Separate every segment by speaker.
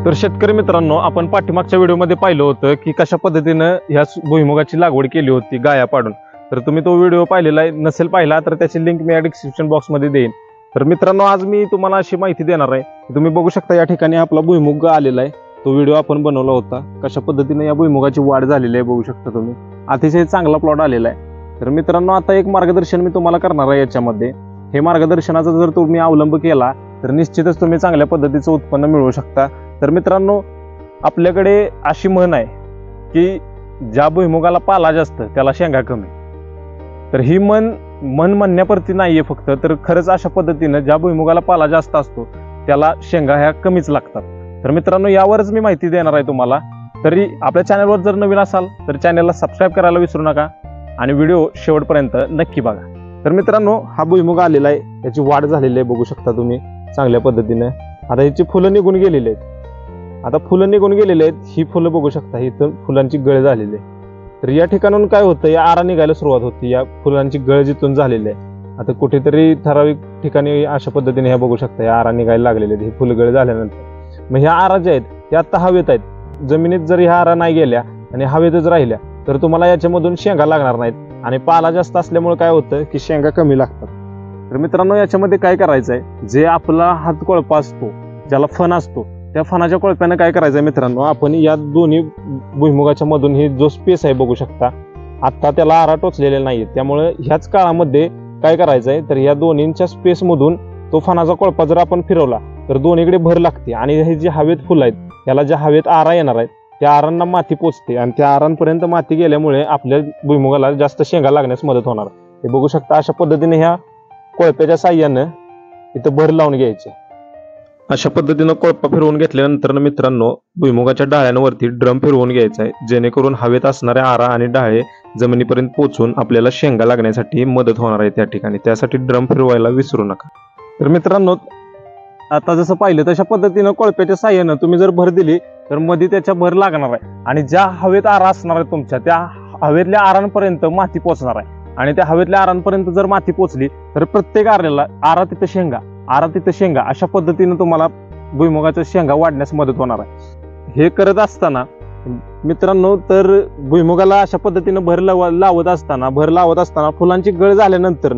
Speaker 1: तर शेतकरी मित्रांनो, आपण पाठीमागच्या व्हिडिओमध्ये पाहिलं होतं की कशा पद्धतीनं ह्या भुईमुगाची लागवड केली होती गाया पाडून. तर तुम्ही तो व्हिडिओ पाहिलेला नसेल पाहिला तर त्याची लिंक मी डिस्क्रिप्शन बॉक्समध्ये देईन. तर मित्रांनो, आज मी तुम्हाला अशी माहिती देणार आहे. तुम्ही बघू शकता या ठिकाणी आपला भुईमुग आलेला आहे. तो व्हिडिओ आपण बनवला होता. कशा पद्धतीने या भुईमुगाची वाढ झालेली आहे बघू शकता तुम्ही. अतिशय चांगला प्लॉट आलेला आहे. तर मित्रांनो, आता एक मार्गदर्शन मी तुम्हाला करणार आहे याच्यामध्ये. हे मार्गदर्शनाचा जर तुम्ही अवलंब केला तर निश्चितच तुम्ही चांगल्या पद्धतीचं उत्पन्न मिळवू शकता. तर मित्रांनो, आपल्याकडे अशी म्हण आहे की ज्या भुईमुगाला पाला जास्त त्याला शेंगा कमी. तर ही म्हण म्हणण्यापुरती नाहीये फक्त, तर खरंच अशा पद्धतीनं ज्या भुईमुगाला पाला जास्त असतो त्याला शेंगा ह्या कमीच लागतात. तर मित्रांनो, यावरच मी माहिती देणार आहे तुम्हाला. तरी आपल्या चॅनलवर जर नवीन असाल तर चॅनलला सबस्क्राईब करायला विसरू नका आणि व्हिडिओ शेवटपर्यंत नक्की बघा. तर मित्रांनो, हा भुईमुग आलेला आहे. याची वाढ झालेली आहे बघू शकता तुम्ही चांगल्या पद्धतीने. आता याची फुलं निघून गेलेली आहेत. आता फुलं निघून गेलेले आहेत. ही फुलं बघू शकता, इथं फुलांची गळ झालेली आहे. तर या ठिकाणून काय होतं, या आरा निघायला सुरुवात होती. या फुलांची गळ जिथून झालेली आहे, आता कुठेतरी ठराविक ठिकाणी अशा पद्धतीने ह्या बघू शकता या आरा निघायला लागलेले आहेत. ही फुलगळ झाल्यानंतर मग ह्या आरा ज्या आहेत त्या आता हवेत आहेत. जमिनीत जर ह्या आरा नाही गेल्या आणि हवेतच राहिल्या तर तुम्हाला याच्यामधून शेंगा लागणार नाहीत. आणि पाला जास्त असल्यामुळे काय होतं की शेंगा कमी लागतात. तर मित्रांनो, याच्यामध्ये काय करायचं आहे, जे आपला हात कोळपा असतो, ज्याला फण असतो, त्या फणाच्या कोळप्यानं काय करायचं आहे मित्रांनो, आपण या दोन्ही भुईमुगाच्या मधून ही जो स्पेस आहे बघू शकता, आता त्याला आरा टोचलेले नाहीये. त्यामुळे ह्याच काळामध्ये काय करायचं आहे, तर या दोन्हींच्या स्पेस मधून तो फणाचा कोळपा जर आपण फिरवला तर दोन्हीकडे भर लागते. आणि हे जे हवेत फुलं आहेत त्याला ज्या हवेत आरा येणार आहेत त्या आरांना माती पोचते आणि त्या आरांपर्यंत माती गेल्यामुळे आपल्या भुईमुगाला जास्त शेंगा लागण्यास मदत होणार. हे बघू शकता, अशा पद्धतीने ह्या कोळप्याच्या साह्यानं इथं भर लावून घ्यायचे. अशा पद्धतीनं कोळपा फिरवून घेतल्यानंतर मित्रांनो, भुईमुगाच्या डाळ्यांवरती ड्रम फिरवून घ्यायचा आहे, जेणेकरून हवेत असणाऱ्या आरा आणि डाळे जमिनीपर्यंत पोहोचून आपल्याला शेंगा लागण्यासाठी मदत होणार आहे त्या ठिकाणी. त्यासाठी ड्रम फिरवायला विसरू नका. तर मित्रांनो, आता जसं पाहिलं तशा पद्धतीनं कोळप्याच्या साह्यानं तुम्ही जर भर दिली तर मध्ये त्याच्या भर लागणार आहे. आणि ज्या हवेत आरा असणार आहे तुमच्या, त्या हवेतल्या आरांपर्यंत माती पोचणार आहे. आणि त्या हवेतल्या आरांपर्यंत जर माती पोचली तर प्रत्येक आऱ्याला आरा तिथं शेंगा, आरा तिथं शेंगा, अशा पद्धतीनं तुम्हाला भुईमुगाच्या शेंगा वाढण्यास मदत होणार आहे. हे करत असताना मित्रांनो, तर भुईमुगाला अशा पद्धतीनं भर लावत असताना फुलांची गळ झाल्यानंतर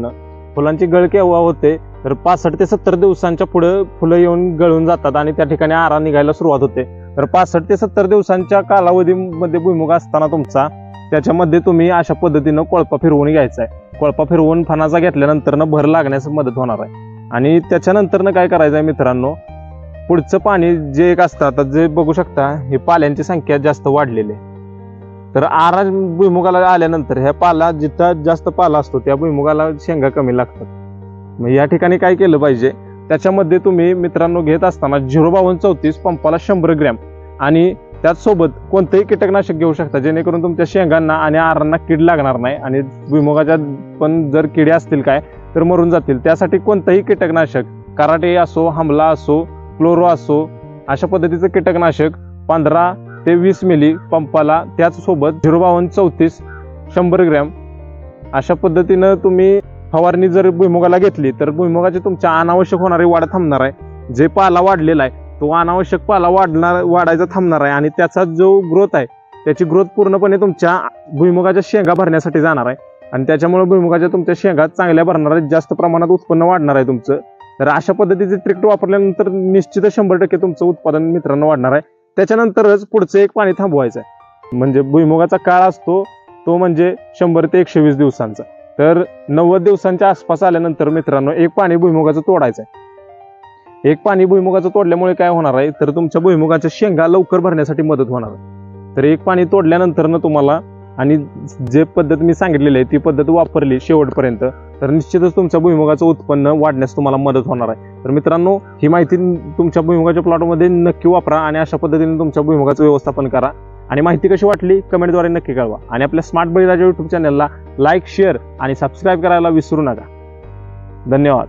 Speaker 1: फुलांची गळ केव्हा होते तर 65 ते 70 दिवसांच्या पुढे फुलं येऊन गळून जातात आणि त्या ठिकाणी आरा निघायला सुरुवात होते. तर 65 ते 70 दिवसांच्या कालावधीमध्ये भुईमुग असताना तुमचा, त्याच्यामध्ये तुम्ही अशा पद्धतीनं कोळपा फिरवून घ्यायचा आहे. कोळपा फिरवून फणाचा घेतल्यानंतर भर लागण्यास मदत होणार आहे. आणि त्याच्यानंतर काय करायचं आहे मित्रांनो, पुढचं पाणी जे एक असतं, आता जे बघू शकता हे पाल्यांची संख्या जास्त वाढलेली आहे. तर आरा भुईमुगाला आल्यानंतर ह्या पाला, जिथं जास्त पाला असतो त्या भुईमुगाला शेंगा कमी लागतात. मग या ठिकाणी काय केलं पाहिजे, त्याच्यामध्ये तुम्ही मित्रांनो घेत असताना 05234 पंपाला 100 ग्रॅम आणि त्याचसोबत कोणतंही कीटकनाशक घेऊ शकता, जेणेकरून तुमच्या शेंगांना आणि आरांना कीड लागणार नाही. आणि भुईमुगाच्या पण जर किडे असतील काय तर मरून जातील. त्यासाठी कोणतंही कीटकनाशक, कराटे असो, हमला असो, क्लोरो असो, अशा पद्धतीचं कीटकनाशक 15 ते 20 मिली पंपाला, त्याचसोबत 05234 100 ग्रॅम अशा पद्धतीनं तुम्ही फवारणी जर भुईमुगाला घेतली तर भुईमुगाची तुमच्या अनावश्यक होणारी वाढ थांबणार आहे. जे पाला वाढलेला आहे तो अनावश्यक पाला वाढायचा थांबणार आहे आणि त्याचा जो ग्रोथ आहे त्याची ग्रोथ पूर्णपणे तुमच्या भुईमुगाच्या शेंगा भरण्यासाठी जाणार आहे. आणि त्याच्यामुळे भुईमुगाच्या तुमच्या शेंगा चांगल्या भरणार आहेत, जास्त प्रमाणात उत्पन्न वाढणार आहे तुमचं. तर अशा पद्धतीचे ट्रिक वापरल्यानंतर निश्चित 100% तुमचं उत्पादन मित्रांनो वाढणार आहे. त्याच्यानंतरच पुढचं एक पाणी थांबवायचं आहे. म्हणजे भुईमुगाचा काळ असतो तो म्हणजे 100 ते 120 दिवसांचा. तर 90 दिवसांच्या आसपास आल्यानंतर मित्रांनो एक पाणी भुईमुगाचं तोडायचं आहे. एक पाणी भुईमुगाचं तोडल्यामुळे काय होणार आहे, तर तुमच्या भुईमुगाच्या शेंगा लवकर भरण्यासाठी मदत होणार आहे. तर एक पाणी तोडल्यानंतर तुम्हाला, आणि जे पद्धत मी सांगितलेली आहे ती पद्धत वापरली शेवटपर्यंत, तर निश्चितच तुमच्या भुईमुगाचं उत्पन्न वाढण्यास तुम्हाला मदत होणार आहे. तर मित्रांनो, ही माहिती तुमच्या भुईमुगाच्या प्लॉटमध्ये नक्की वापरा आणि अशा पद्धतीने तुमच्या भुईमुगाचं व्यवस्थापन करा. आणि माहिती कशी वाटली कमेंटद्वारे नक्की कळवा. आणि आपल्या स्मार्ट बळीराजा YouTube चॅनलला लाईक, शेअर आणि सबस्क्राईब करायला विसरू नका. धन्यवाद.